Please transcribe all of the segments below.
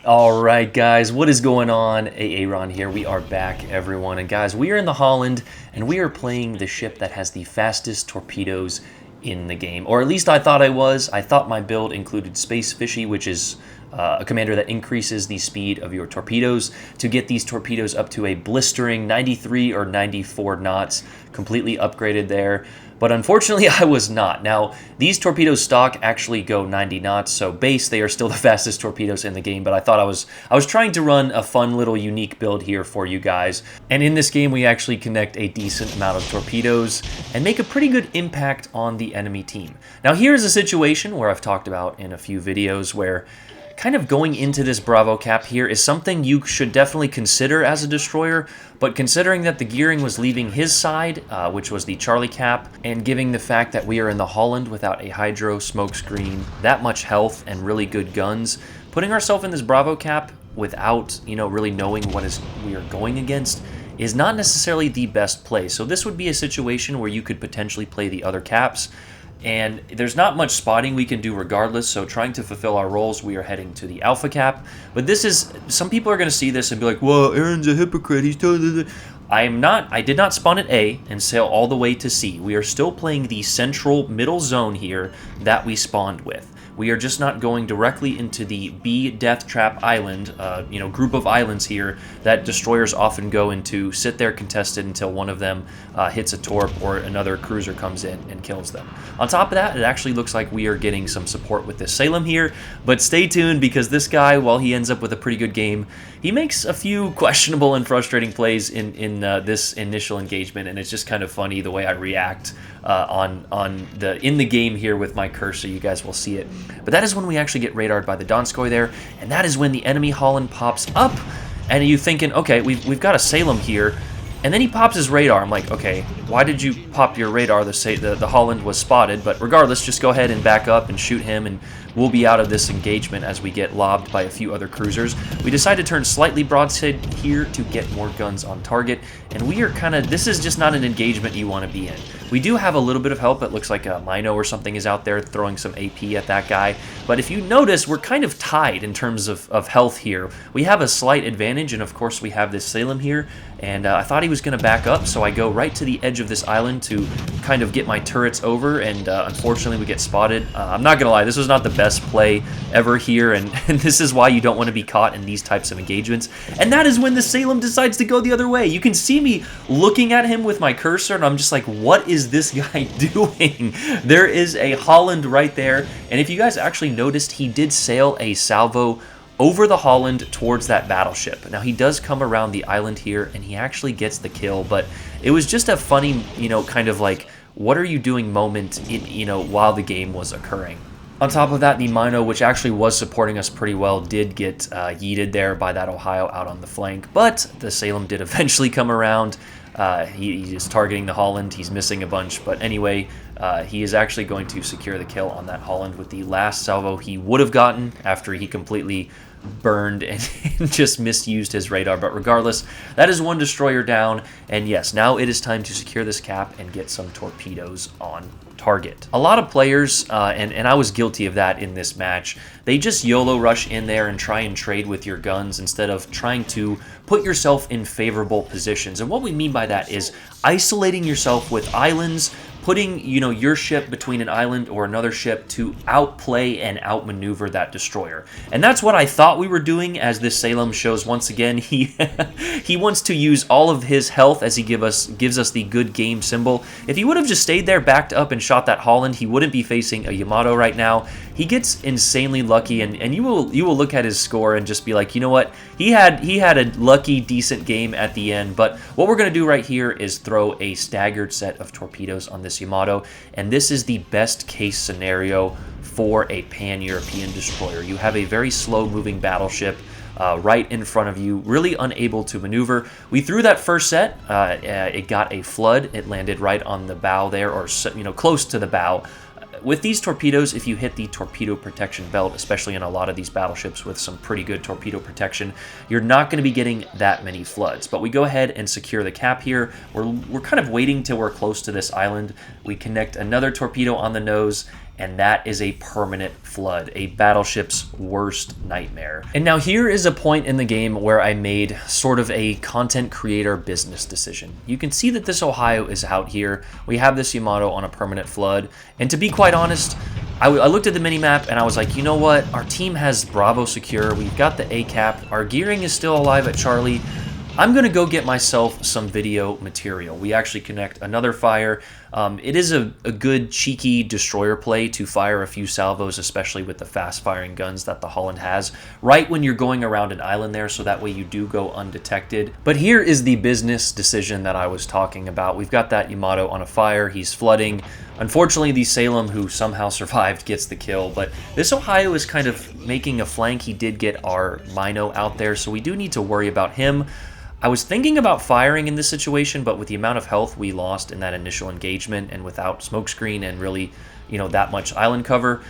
All right, guys, what is going on? Aaron here. We are back, everyone. And guys, we are in the Holland, and we are playing the ship that has the fastest torpedoes in the game. Or at least I thought I was. I thought my build included Space Fishy, which is a commander that increases the speed of your torpedoes to get these torpedoes up to a blistering 93 or 94 knots, completely upgraded there. But unfortunately, I was not. Now, these torpedoes stock actually go 90 knots, so base, they are still the fastest torpedoes in the game, but I thought I was trying to run a fun little unique build here for you guys. And in this game, we actually connect a decent amount of torpedoes and make a pretty good impact on the enemy team. Now, here's a situation where I've talked about in a few videos where kind of going into this Bravo cap here is something you should definitely consider as a destroyer, but considering that the gearing was leaving his side, which was the Charlie cap, and giving the fact that we are in the Holland without a Hydro, Smokescreen, that much health, and really good guns, putting ourselves in this Bravo cap without, really knowing what we are going against is not necessarily the best play. So this would be a situation where you could potentially play the other caps, and there's not much spotting we can do regardless, so trying to fulfill our roles, we are heading to the Alpha cap. But this is, some people are going to see this and be like, well, Aaron's a hypocrite, he's totally... I am not. I did not spawn at A and sail all the way to C. We are still playing the central middle zone here that we spawned with. We are just not going directly into the B Death Trap Island, group of islands here that destroyers often go into, sit there contested until one of them hits a torp or another cruiser comes in and kills them. On top of that, it actually looks like we are getting some support with this Salem here, but stay tuned because this guy, while he ends up with a pretty good game, he makes a few questionable and frustrating plays in this initial engagement, and it's just kind of funny the way I react in the game here with my cursor. You guys will see it. But that is when we actually get radared by the Donskoy there, and that is when the enemy Holland pops up, and you thinking, okay, we've got a Salem here, and then he pops his radar. I'm like, okay, why did you pop your radar? The Holland was spotted, but regardless, just go ahead and back up and shoot him, and we'll be out of this engagement as we get lobbed by a few other cruisers. We decide to turn slightly broadside here to get more guns on target, and we are this is just not an engagement you want to be in. We do have a little bit of help. It looks like a Mino or something is out there throwing some AP at that guy. But if you notice, we're kind of tied in terms of health here. We have a slight advantage, and of course we have this Salem here. And I thought he was going to back up, so I go right to the edge of this island to kind of get my turrets over, and unfortunately we get spotted. I'm not going to lie, this was not the best play ever here, and this is why you don't want to be caught in these types of engagements. And that is when the Salem decides to go the other way. You can see me looking at him with my cursor, and I'm just like, what is this guy doing? There is a Holland right there, and if you guys actually noticed, he did sail a salvo over the Holland towards that battleship. Now, he does come around the island here, and he actually gets the kill, but it was just a funny, kind of like, what are you doing moment, while the game was occurring. On top of that, the Mino, which actually was supporting us pretty well, did get yeeted there by that Ohio out on the flank, but the Salem did eventually come around. He is targeting the Holland. He's missing a bunch, but anyway, he is actually going to secure the kill on that Holland with the last salvo he would have gotten after he completely burned and just misused his radar. But regardless, that is one destroyer down, and yes, now it is time to secure this cap and get some torpedoes on target. A lot of players, and I was guilty of that in this match, they just YOLO rush in there and try and trade with your guns instead of trying to put yourself in favorable positions. And what we mean by that is isolating yourself with islands, putting your ship between an island or another ship to outplay and outmaneuver that destroyer. And that's what I thought we were doing, as this Salem shows once again. He wants to use all of his health as he gives us the good game symbol. If he would have just stayed there, backed up, and shot that Holland, he wouldn't be facing a Yamato right now. He gets insanely lucky, and you will look at his score and just be like, you know what? He had a lucky, decent game at the end. But what we're gonna do right here is throw a staggered set of torpedoes on this Yamato, and this is the best case scenario for a pan-European destroyer. You have a very slow-moving battleship right in front of you, really unable to maneuver. We threw that first set. It got a flood. It landed right on the bow there, or close to the bow. With these torpedoes, if you hit the torpedo protection belt, especially in a lot of these battleships with some pretty good torpedo protection, you're not going to be getting that many floods. But we go ahead and secure the cap here. We're kind of waiting till we're close to this island. We connect another torpedo on the nose, and that is a permanent flood, a battleship's worst nightmare. And now here is a point in the game where I made sort of a content creator business decision. You can see that this Ohio is out here. We have this Yamato on a permanent flood, and to be quite honest, I looked at the minimap and I was like, you know what? Our team has Bravo secure. We've got the A-cap. Our gearing is still alive at Charlie. I'm going to go get myself some video material. We actually connect another fire. It is a good cheeky destroyer play to fire a few salvos, especially with the fast firing guns that the Holland has, right when you're going around an island there, so that way you do go undetected. But here is the business decision that I was talking about. We've got that Yamato on a fire. He's flooding. Unfortunately, the Salem, who somehow survived, gets the kill, but this Ohio is kind of making a flank. He did get our Mino out there, so we do need to worry about him. I was thinking about firing in this situation, but with the amount of health we lost in that initial engagement and without smokescreen and really, that much island cover,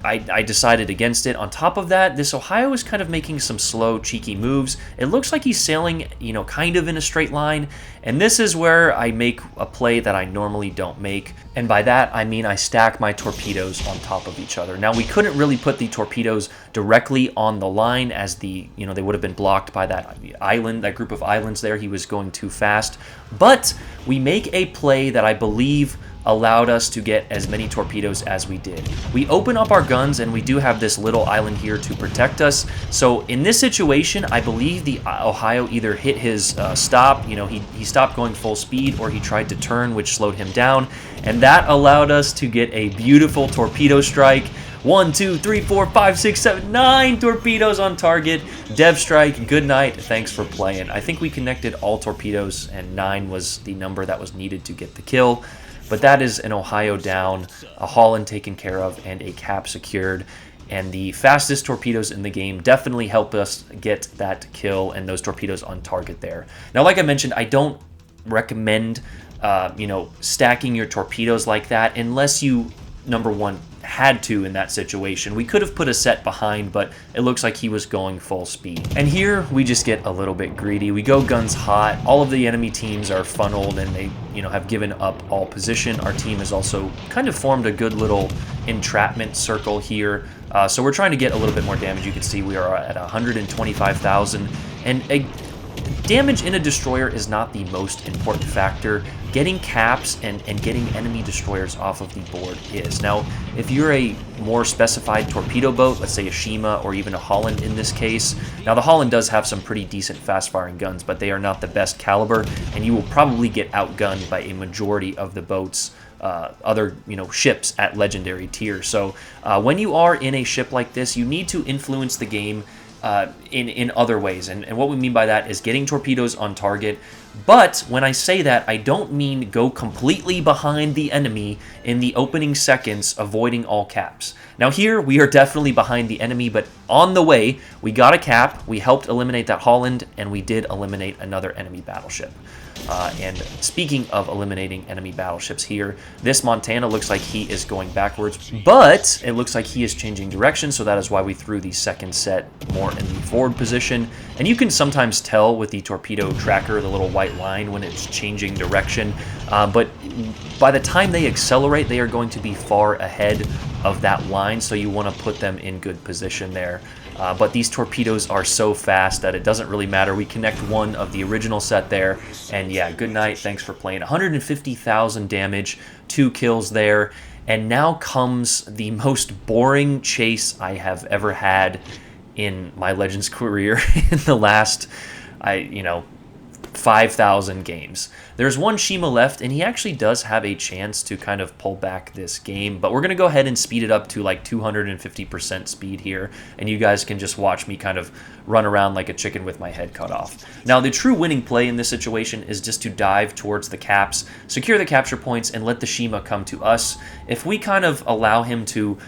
I decided against it. On top of that, this Ohio is kind of making some slow, cheeky moves. It looks like he's sailing, kind of in a straight line, and this is where I make a play that I normally don't make, and by that, I mean I stack my torpedoes on top of each other. Now, we couldn't really put the torpedoes directly on the line as they would have been blocked by that island, that group of islands there. He was going too fast, but we make a play that I believe allowed us to get as many torpedoes as we did. We open up our guns and we do have this little island here to protect us. So in this situation, I believe the Ohio either hit his stop, he stopped going full speed, or he tried to turn, which slowed him down. And that allowed us to get a beautiful torpedo strike. 1, 2, 3, 4, 5, 6, 7, 9 torpedoes on target. Dev strike, good night, thanks for playing. I think we connected all torpedoes and 9 was the number that was needed to get the kill. But that is an Ohio down, a Holland taken care of, and a cap secured. And the fastest torpedoes in the game definitely help us get that kill and those torpedoes on target there. Now, like I mentioned, I don't recommend, stacking your torpedoes like that unless you, number one, had to in that situation. We could have put a set behind, but it looks like he was going full speed. And here we just get a little bit greedy. We go guns hot. All of the enemy teams are funneled and they, have given up all position. Our team has also kind of formed a good little entrapment circle here. So we're trying to get a little bit more damage. You can see we are at 125,000, and damage in a destroyer is not the most important factor. Getting caps and getting enemy destroyers off of the board is. Now, if you're a more specified torpedo boat, let's say a Shima or even a Holland in this case, now the Holland does have some pretty decent fast-firing guns, but they are not the best caliber, and you will probably get outgunned by a majority of the boats, other ships at legendary tier. So when you are in a ship like this, you need to influence the game in other ways. And what we mean by that is getting torpedoes on target. But when I say that, I don't mean go completely behind the enemy in the opening seconds, avoiding all caps. Now here, we are definitely behind the enemy, but on the way, we got a cap, we helped eliminate that Holland, and we did eliminate another enemy battleship. And speaking of eliminating enemy battleships here, this Montana looks like he is going backwards, but it looks like he is changing direction, so that is why we threw the second set more in the forward position. And you can sometimes tell with the torpedo tracker, the little white line, when it's changing direction, but by the time they accelerate, they are going to be far ahead of that line, so you want to put them in good position there. But these torpedoes are so fast that it doesn't really matter. We connect one of the original set there, and yeah, good night, thanks for playing. 150,000 damage, 2 kills there, and now comes the most boring chase I have ever had in my Legends career in the last, 5,000 games. There's one Shima left, and he actually does have a chance to kind of pull back this game, but we're going to go ahead and speed it up to like 250% speed here, and you guys can just watch me kind of run around like a chicken with my head cut off. Now, the true winning play in this situation is just to dive towards the caps, secure the capture points, and let the Shima come to us. If we kind of allow him to,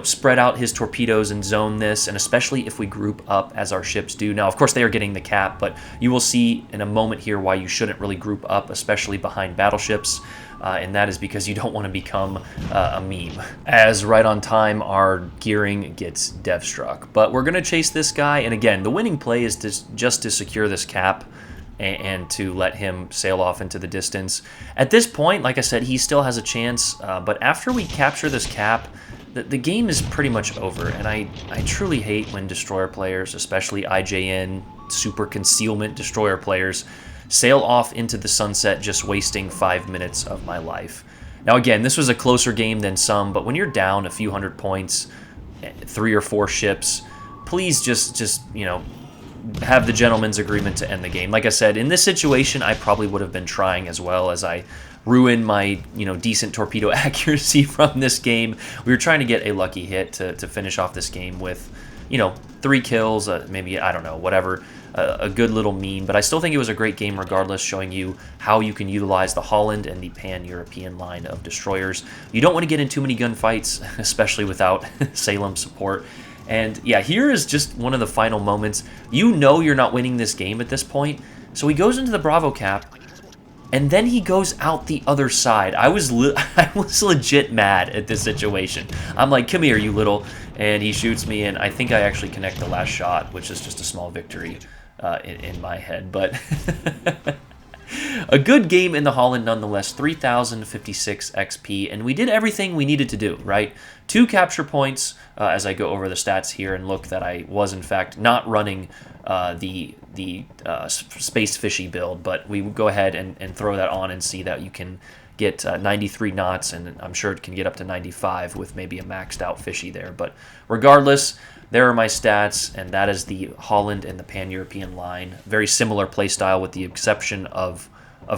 spread out his torpedoes and zone this, and especially if we group up as our ships do. Now, of course, they are getting the cap, but you will see in a moment here why you shouldn't really group up, especially behind battleships, and that is because you don't want to become a meme. As right on time, our gearing gets dev struck. But we're going to chase this guy, and again, the winning play is just to secure this cap. and to let him sail off into the distance. At this point, like I said, he still has a chance, but after we capture this cap, the game is pretty much over, and I truly hate when destroyer players, especially IJN, super concealment destroyer players, sail off into the sunset just wasting 5 minutes of my life. Now again, this was a closer game than some, but when you're down a few hundred points, 3 or 4 ships, please just have the gentleman's agreement to end the game. Like I said, in this situation, I probably would have been trying as well, as I ruined my decent torpedo accuracy from this game. We were trying to get a lucky hit to finish off this game with 3 kills, maybe, I don't know, whatever, a good little meme. But I still think it was a great game regardless, showing you how you can utilize the Holland and the Pan-European line of destroyers. You don't want to get in too many gunfights, especially without Salem support. And yeah, here is just one of the final moments. You know you're not winning this game at this point. So he goes into the Bravo cap, and then he goes out the other side. I was legit mad at this situation. I'm like, come here, you little. And he shoots me, and I think I actually connect the last shot, which is just a small victory in my head. But a good game in the Holland nonetheless, 3,056 XP, and we did everything we needed to do, right? 2 capture points, as I go over the stats here and look that I was, in fact, not running the Space Fishy build, but we would go ahead and throw that on and see that you can get 93 knots, and I'm sure it can get up to 95 with maybe a maxed out Fishy there. But regardless, there are my stats, and that is the Holland and the Pan-European line. Very similar playstyle with the exception of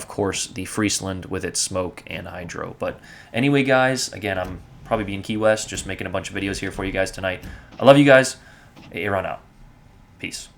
course, the Friesland with its smoke and hydro. But anyway, guys, again, I'm probably being Key West, just making a bunch of videos here for you guys tonight. I love you guys. Aaron out. Peace.